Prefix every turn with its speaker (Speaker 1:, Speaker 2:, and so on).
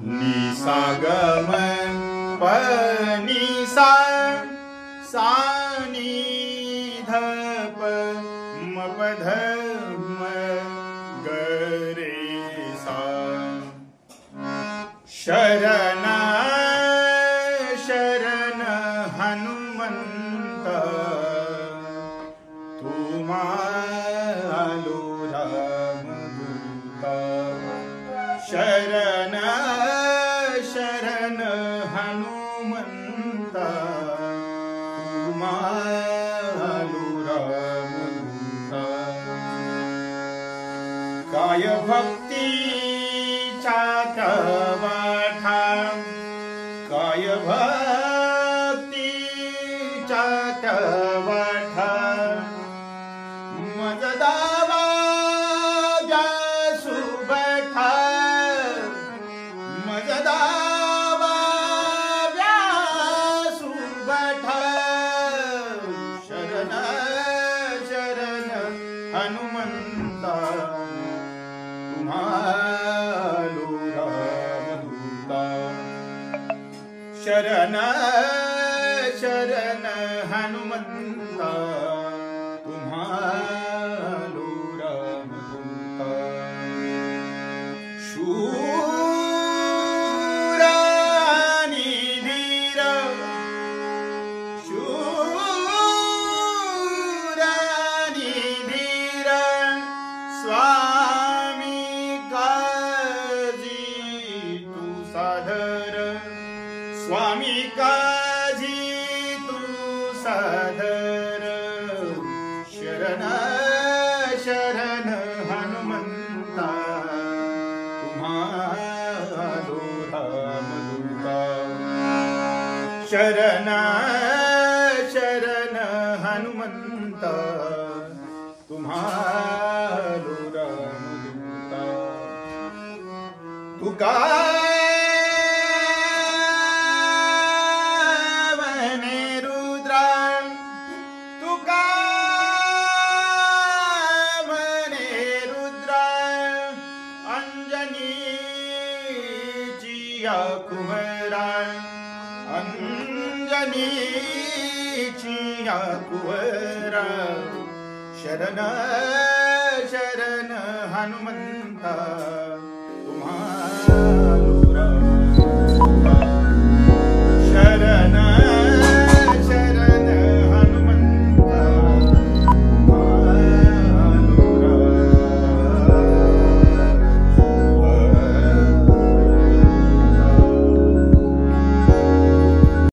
Speaker 1: निसा गम प निसा सा नि ध प म प ध म ग रे सा। शरण शरण हनुमंत तुम्हालो रामदूत। शरण शरण हनुमंत तुम्हालो रामदूत। काय भक्तीचा तवाठा काय भक्तीचा तवाठा मज दावा व्यासु बैठा मज दावा व्यासु बैठा। शरण शरण हनुमंता तुम्हालो रामदूता। शरण शरण हनुमंता तुम्हालो रामदूता। शूर आणि धीर शूर आणि धीर स्वामी काजी तू सादर स्वामी काजी तू सादर। शरण शरण हनुमंता तुम्हालो रामदूता। शरण शरण हनुमंता तुम्हालो रामदूता। तुका कुंवरा अंजनीचिया कुंवरा। शरण शरण हनुमंता तुम्हारा